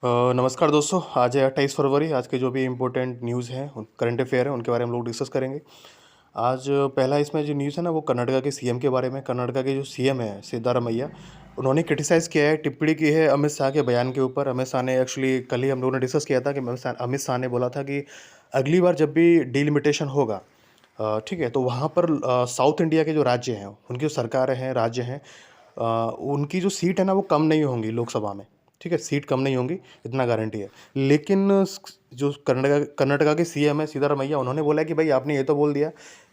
नमस्कार दोस्तों। आज है 28 फरवरी। आज के जो भी इम्पोर्टेंट न्यूज़ हैं, करंट अफेयर है, उनके बारे में हम लोग डिस्कस करेंगे। आज पहला इसमें जो न्यूज़ है ना, वो कर्नाटका के सीएम के बारे में। कर्नाटका के जो सीएम है सिद्धारमैया, उन्होंने क्रिटिसाइज़ किया है, टिप्पणी की है अमित शाह के बयान के ऊपर। अमित शाह ने एक्चुअली कल ही हम लोगों ने डिस्कस किया था कि अमित शाह ने बोला था कि अगली बार जब भी डिलिमिटेशन होगा, ठीक है, तो वहाँ पर साउथ इंडिया के जो राज्य हैं, उनकी जो सरकारें हैं, राज्य हैं, उनकी जो सीट है ना, वो कम नहीं होंगी लोकसभा में। ठीक है, सीट कम नहीं होंगी, इतना गारंटी है। लेकिन जो कर्नाटका के सीएम है सिद्धारमैया, उन्होंने बोला कि भाई आपने ये तो बोल दिया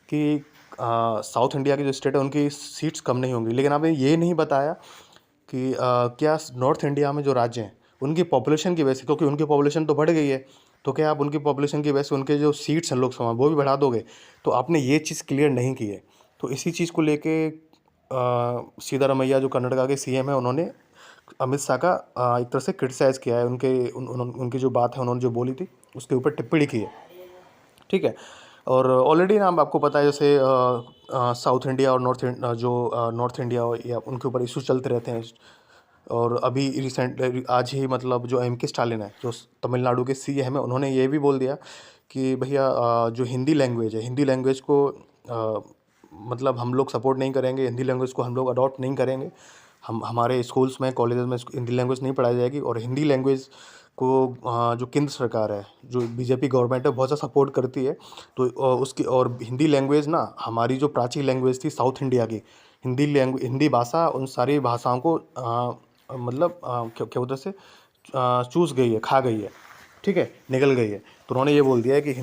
कि साउथ इंडिया की जो स्टेट है उनकी सीट्स कम नहीं होंगी, लेकिन आपने ये नहीं बताया कि क्या नॉर्थ इंडिया में जो राज्य हैं उनकी पॉपुलेशन की वजह से, क्योंकि उनकी पॉपुलेशन तो बढ़ गई है, तो क्या आप उनकी पॉपुलेशन की वजह से उनके जो सीट्स हैं लोकसभा में वो भी बढ़ा दोगे? तो आपने ये चीज़ क्लियर नहीं की है। तो इसी चीज़ को लेके सिद्धारमैया जो कर्नाटका के सीएम है, उन्होंने अमित शाह का एक तरह से क्रिटिसाइज़ किया है। उनकी जो बात है, उन्होंने जो बोली थी उसके ऊपर टिप्पणी की है। ठीक है। और ऑलरेडी ना आपको पता है, जैसे साउथ इंडिया और नॉर्थ इंडिया या उनके ऊपर इशू चलते रहते हैं। और अभी आज ही मतलब जो एम के स्टालिन है, जो तमिलनाडु के सीएम है, उन्होंने ये भी बोल दिया कि भैया जो हिंदी लैंग्वेज है, हिंदी लैंग्वेज को मतलब हम लोग सपोर्ट नहीं करेंगे, हिंदी लैंग्वेज को हम लोग अडॉप्ट नहीं करेंगे। हम हमारे स्कूल्स में, कॉलेजेस में हिंदी लैंग्वेज नहीं पढ़ाई जाएगी। और हिंदी लैंग्वेज को जो केंद्र सरकार है, जो बीजेपी गवर्नमेंट है, बहुत ज़्यादा सपोर्ट करती है। तो उसकी और हिंदी लैंग्वेज ना, हमारी जो प्राचीन लैंग्वेज थी साउथ इंडिया की, हिंदी भाषा उन सारी भाषाओं को मतलब क्या क्या बोलते हैं चूस गई है, खा गई है। ठीक है, निगल गई है। तो उन्होंने ये बोल दिया है कि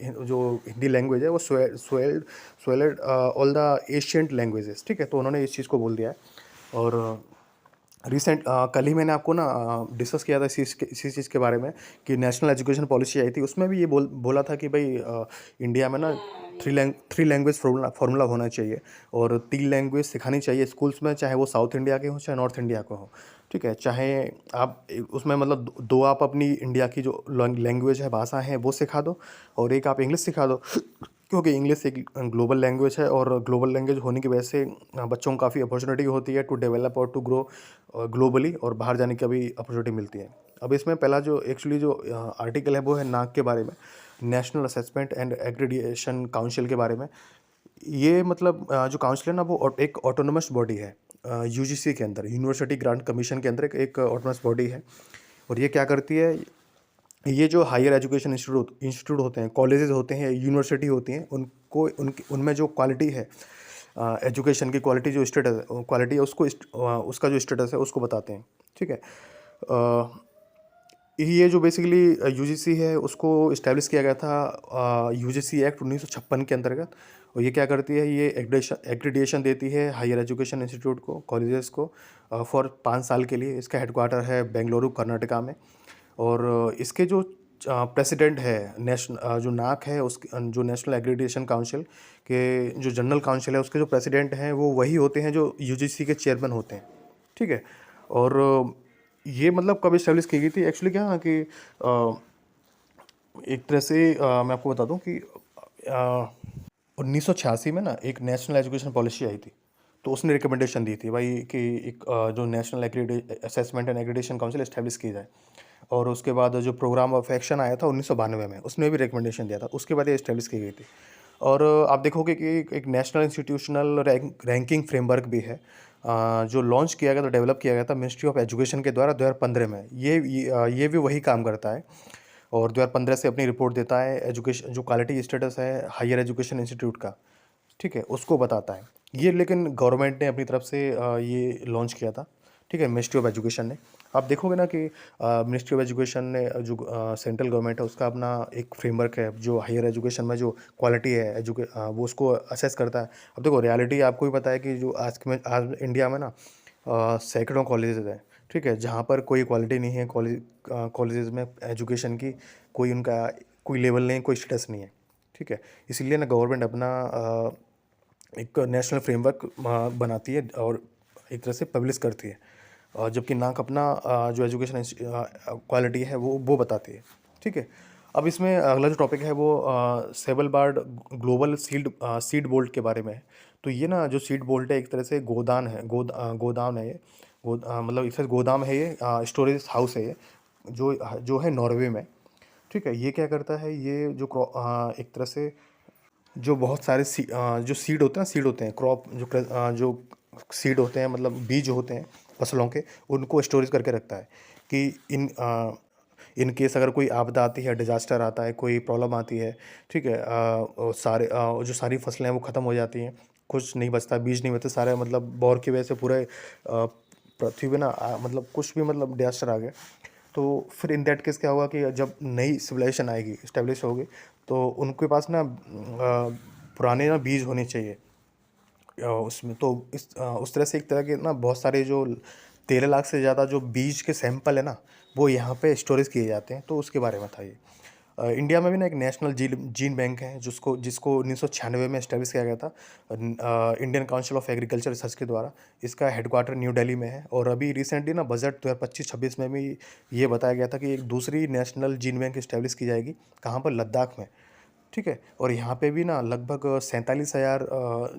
जो हिंदी लैंग्वेज है वो swelled all the ancient languages. ठीक है, तो उन्होंने इस चीज़ को बोल दिया है। और कल ही मैंने आपको ना डिस्कस किया था इसी चीज़ के बारे में कि नेशनल एजुकेशन पॉलिसी आई थी, उसमें भी ये बोला था कि भाई इंडिया में ना थ्री लैंग्वेज फार्मूला होना चाहिए। और 3 लैंग्वेज सिखानी चाहिए स्कूल्स में, चाहे वो साउथ इंडिया के हो चाहे नॉर्थ इंडिया के हो। ठीक है, चाहे आप उसमें मतलब दो आप अपनी इंडिया की जो लैंग्वेज है, भाषा है, वो सिखा दो, और एक आप इंग्लिश सिखा दो। क्योंकि इंग्लिश एक ग्लोबल लैंग्वेज है, और ग्लोबल लैंग्वेज होने की वजह से बच्चों को काफ़ी अपॉर्चुनिटी होती है टू डेवलप और टू ग्रो ग्लोबली, और बाहर जाने की भी अपॉर्चुनिटी मिलती है। अब इसमें पहला जो एक्चुअली जो आर्टिकल है वो है नाक के बारे में, national assessment and accreditation council के बारे में। ये मतलब जो काउंसिल है ना, वो एक ऑटोनोमस बॉडी है यूजीसी के अंदर, यूनिवर्सिटी ग्रांट कमीशन के अंदर एक ऑटोनोमस बॉडी है। और ये क्या करती है, ये जो हायर एजुकेशन इंस्टीट्यूट होते हैं, कॉलेजेस होते हैं, यूनिवर्सिटी होती हैं, उनको उनमें जो क्वालिटी है, एजुकेशन की क्वालिटी, जो स्टेटस क्वालिटी है, उसका जो स्टेटस है उसको बताते हैं। ठीक है। ये जो बेसिकली यूजीसी है, उसको इस्टेब्लिश किया गया था यूजीसी एक्ट 1956 के अंतर्गत। और ये क्या करती है, ये एक्रीडिएशन देती है हायर एजुकेशन इंस्टीट्यूट को, कॉलेजेस को, फॉर 5 साल के लिए। इसका हेडक्वार्टर है बेंगलुरु, कर्नाटका में। और इसके जो प्रेसिडेंट है, जो नाक है, उसके जो नेशनल एक्रीडिएशन काउंसिल के जो जनरल काउंसिल है, उसके जो प्रेसिडेंट हैं वो वही होते हैं जो यूजीसी के चेयरमैन होते हैं। ठीक है। और ये मतलब कब इस्टेब्लिश की गई थी एक्चुअली, क्या कि एक तरह से मैं आपको बता दूं कि 1986 में ना एक नेशनल एजुकेशन पॉलिसी आई थी। तो उसने रिकमेंडेशन दी थी भाई कि एक जो national assessment and accreditation council establish की जाए। और उसके बाद जो प्रोग्राम ऑफ एक्शन आया था 1992 में, उसने भी रिकमेंडेशन दिया था, उसके बाद ये इस्टेब्लिश की गई थी। और आप देखोगे कि एक नेशनल इंस्टीट्यूशनल रैंकिंग फ्रेमवर्क भी है, जो लॉन्च किया गया था, डेवलप किया गया था मिनिस्ट्री ऑफ एजुकेशन के द्वारा 2015 में। ये भी वही काम करता है, और 2015 से अपनी रिपोर्ट देता है, एजुकेशन जो क्वालिटी स्टेटस है हायर एजुकेशन इंस्टीट्यूट का, ठीक है, उसको बताता है ये। लेकिन गवर्नमेंट ने अपनी तरफ से ये लॉन्च किया था। ठीक है, मिनिस्ट्री ऑफ एजुकेशन ने। आप देखोगे ना कि मिनिस्ट्री ऑफ एजुकेशन ने जो सेंट्रल गवर्नमेंट है, उसका अपना एक फ्रेमवर्क है जो हायर एजुकेशन में जो क्वालिटी है वो उसको असेस करता है। अब देखो, रियलिटी आपको भी पता है कि जो आज इंडिया में ना सैकड़ों कॉलेजेस हैं। ठीक है, जहाँ पर कोई क्वालिटी नहीं है, कॉलेजेस में एजुकेशन की कोई लेवल नहीं, कोई स्टेटस नहीं है। ठीक है, इसलिए ना गवर्नमेंट अपना एक नेशनल फ्रेमवर्क बनाती है और एक तरह से पब्लिश करती है। और जबकि नाक अपना जो एजुकेशन क्वालिटी है वो बताती है। ठीक है। अब इसमें अगला जो टॉपिक है वो सेबल बार्ड ग्लोबल सीड बोल्ट के बारे में है। तो ये ना जो सीड बोल्ट है, एक तरह से गोदान है, गोदान है ये, मतलब इसे गोदाम है ये, स्टोरेज हाउस है ये, जो जो है नॉर्वे में। ठीक है, ये क्या करता है, ये जो एक तरह से जो बहुत सारे जो सीड होते हैं, सीड होते हैं क्रॉप, जो सीड होते हैं, मतलब बीज होते हैं फसलों के, उनको स्टोरेज करके रखता है कि इन केस अगर कोई आपदा आती है, डिजास्टर आता है, कोई प्रॉब्लम आती है, ठीक है, जो सारी फसलें हैं वो ख़त्म हो जाती हैं, कुछ नहीं बचता, बीज नहीं बचते सारे, मतलब वॉर की वजह से पूरे पृथ्वी पे ना मतलब कुछ भी, मतलब डिजास्टर आ गया, तो फिर इन दैट केस क्या होगा कि जब नई सिविलाइजेशन आएगी, इस्टेब्लिश होगी, तो उनके पास ना पुराने ना बीज होने चाहिए उसमें। तो उस तरह से एक तरह के ना बहुत सारे जो 13 लाख से ज़्यादा जो बीज के सैंपल है ना, वो यहाँ पे स्टोरेज किए जाते हैं। तो उसके बारे में था ये। इंडिया में भी ना एक नेशनल जीन बैंक है, जिसको जिसको 1996 में इस्टेब्लिश किया गया था Indian council of agriculture research के द्वारा। इसका हेडक्वार्टर न्यू दिल्ली में है, और अभी रिसेंटली ना बजट 2025-26 में भी ये बताया गया था कि एक दूसरी नेशनल जीन बैंक इस्टेब्लिश की जाएगी, कहाँ पर, लद्दाख में। ठीक है, और यहाँ पे भी ना लगभग 47,000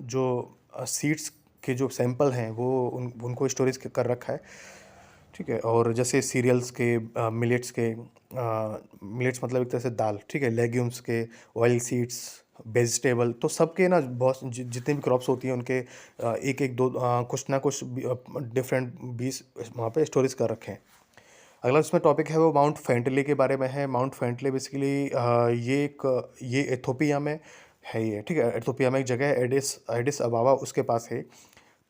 जो सीड्स के जो सैंपल हैं वो उनको स्टोरेज कर रखा है। ठीक है, और जैसे सीरियल्स के, मिलेट्स मतलब एक तरह से दाल, ठीक है, लेग्यूम्स के, ऑयल सीड्स, वेजिटेबल, तो सबके ना बहुत जितने भी क्रॉप्स होती हैं उनके एक एक दो कुछ ना कुछ डिफरेंट बीज वहाँ पे स्टोरेज कर रखे हैं। अगला इसमें टॉपिक है वो माउंट फेंटले के बारे में है। माउंट फेंटले बेसिकली ये एथोपिया में है ये। ठीक है, एथोपिया में एक जगह है, एडिस एडिस अबाबा, उसके पास है।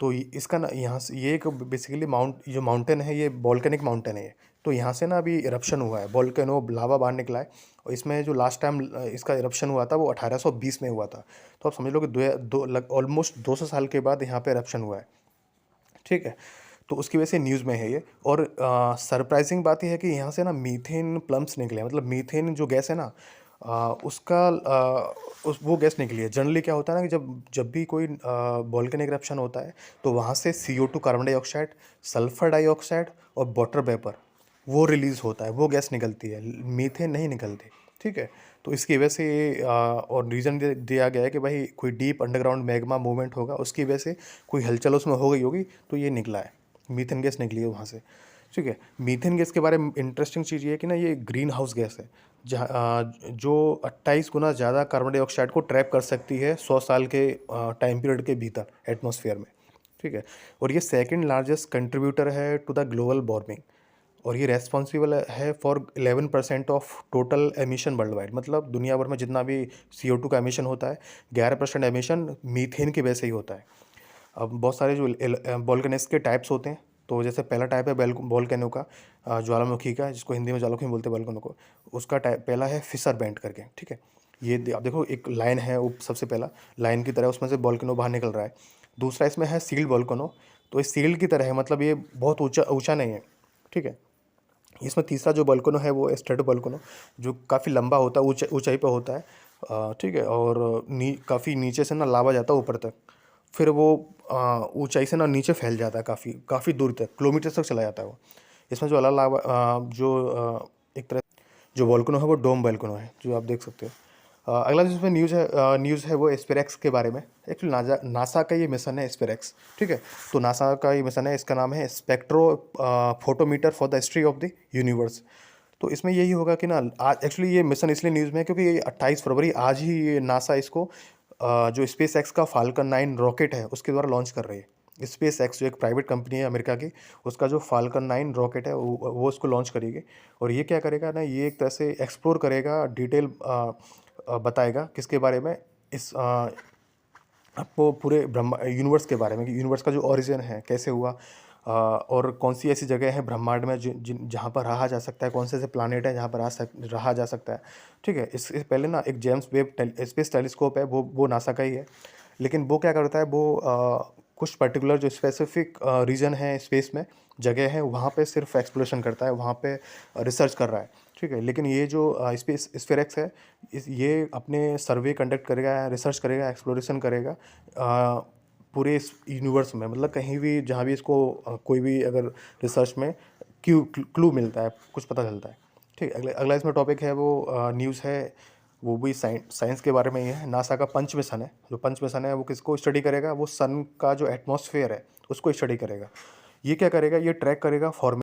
तो इसका ना यहाँ से ये एक बेसिकली जो माउंटेन है, ये वॉल्केनिक माउंटेन है ये। तो यहाँ से ना अभी इरप्शन हुआ है, वॉल्केनो लावा बाहर निकला है, और इसमें जो लास्ट टाइम इसका इरप्शन हुआ था वो 1820 में हुआ था। तो आप समझ लो कि ऑलमोस्ट 200 साल के बाद यहाँ पे इरप्शन हुआ है। ठीक है, तो उसकी वजह से न्यूज़ में है ये। और सरप्राइजिंग बात यह है कि यहाँ से ना मीथेन प्लम्स निकले हैं, मतलब मीथेन जो गैस है ना, वो गैस निकली है। जनरली क्या होता है ना कि जब जब भी कोई वोल्केनिक इरप्शन होता है, तो वहाँ से CO2, carbon dioxide, sulphur dioxide और वाटर वेपर वो रिलीज़ होता है, वो गैस निकलती है, मीथेन नहीं निकलती। ठीक है, तो इसकी वजह से और रीज़न दिया गया है कि भाई कोई डीप अंडरग्राउंड मैग्मा मूवमेंट होगा, उसकी वजह से कोई हलचल उसमें हो गई होगी, तो ये निकला है, मीथेन गैस निकली है वहाँ से। ठीक है, मीथेन गैस के बारे में इंटरेस्टिंग चीज़ ये है कि ना ये ग्रीन हाउस गैस है, जो 28 गुना ज़्यादा कार्बन डाइऑक्साइड को ट्रैप कर सकती है 100 साल के टाइम पीरियड के भीतर एटमॉस्फेयर में। ठीक है, और ये सेकंड लार्जेस्ट कंट्रीब्यूटर है टू द ग्लोबल वार्मिंग, और ये रेस्पॉन्सिबल है for 11% of total emission world wide. मतलब दुनिया भर में जितना भी CO2 का एमिशन होता है, 11% एमिशन मीथेन की वजह से ही होता है। अब बहुत सारे जो वोल्केनस के टाइप्स होते हैं, तो जैसे पहला टाइप है वोल्केनो का, ज्वालामुखी का, जिसको हिंदी में ज्वालामुखी बोलते हैं वोल्केनो को। उसका टाइप पहला है फिशर बेंट करके। ठीक है, ये आप देखो एक लाइन है, वो सबसे पहला लाइन की तरह उसमें से वोल्केनो बाहर निकल रहा है। दूसरा इसमें है सील्ड वोल्केनो, तो ये सील्ड की तरह है, मतलब ये बहुत ऊंचा ऊंचा नहीं है। ठीक है, इसमें तीसरा जो वोल्केनो है वो स्ट्रेटो वोल्केनो, जो काफ़ी लंबा होता है, ऊंचाई पे होता है। ठीक है, और काफ़ी नीचे से ना लावा जाता है ऊपर तक, फिर वो ऊंचाई से ना नीचे फैल जाता है, काफ़ी काफ़ी दूर तक, किलोमीटर तक चला जाता है वो। इसमें जो अला लावा एक तरह जो वोल्केनो है वो डोम वोल्केनो है, जो आप देख सकते हो। अगला जिसमें न्यूज़ है वो स्पेरेक्स के बारे में। एक्चुअली नासा का ये मिशन है स्पेरेक्स। ठीक है, तो नासा का ये मिशन है, इसका नाम है spectro photometer for the history of the universe. तो इसमें यही होगा कि ना आज एक्चुअली ये मिशन इसलिए न्यूज़ में है क्योंकि ये 28 फरवरी आज ही ये नासा इसको जो स्पेस एक्स का फाल्कन 9 रॉकेट है उसके द्वारा लॉन्च कर रही है। स्पेस एक्स जो एक प्राइवेट कंपनी है अमेरिका की, उसका जो फाल्कन 9 रॉकेट है वो उसको लॉन्च करेगी। और ये क्या करेगा ना, ये एक तरह से एक्सप्लोर करेगा, डिटेल बताएगा किसके बारे में, इस आपको पूरे ब्रह्मा यूनिवर्स के बारे में, कि यूनिवर्स का जो ओरिजिन है कैसे हुआ, और कौन सी ऐसी जगह है ब्रह्मांड में जहाँ पर रहा जा सकता है, कौन से ऐसे प्लानेट है जहाँ पर रहा जा सकता है। ठीक है, इससे पहले ना एक जेम्स वेब स्पेस टेलीस्कोप है, वो नासा का ही है, लेकिन वो क्या करता है, वो कुछ पर्टिकुलर जो स्पेसिफिक रीजन है स्पेस में, जगह है, वहाँ पे सिर्फ एक्सप्लोरेशन करता है, वहाँ पे रिसर्च कर रहा है। ठीक है, लेकिन ये जो स्पेस स्फेरेक्स है, ये अपने सर्वे कंडक्ट करेगा, रिसर्च करेगा, एक्सप्लोरेशन करेगा पूरे इस यूनिवर्स में, मतलब कहीं भी जहाँ भी इसको कोई भी अगर रिसर्च में क्लू मिलता है, कुछ पता चलता है। ठीक है, अगला इसमें टॉपिक है वो न्यूज़ है, वो भी साइंस के बारे में ही है। नासा का पंच मिशन है, जो पंच मिशन है वो किसको स्टडी करेगा, वो सन का जो एटमॉस्फेयर है उसको स्टडी करेगा। ये क्या करेगा, ये ट्रैक करेगा फॉर्मेट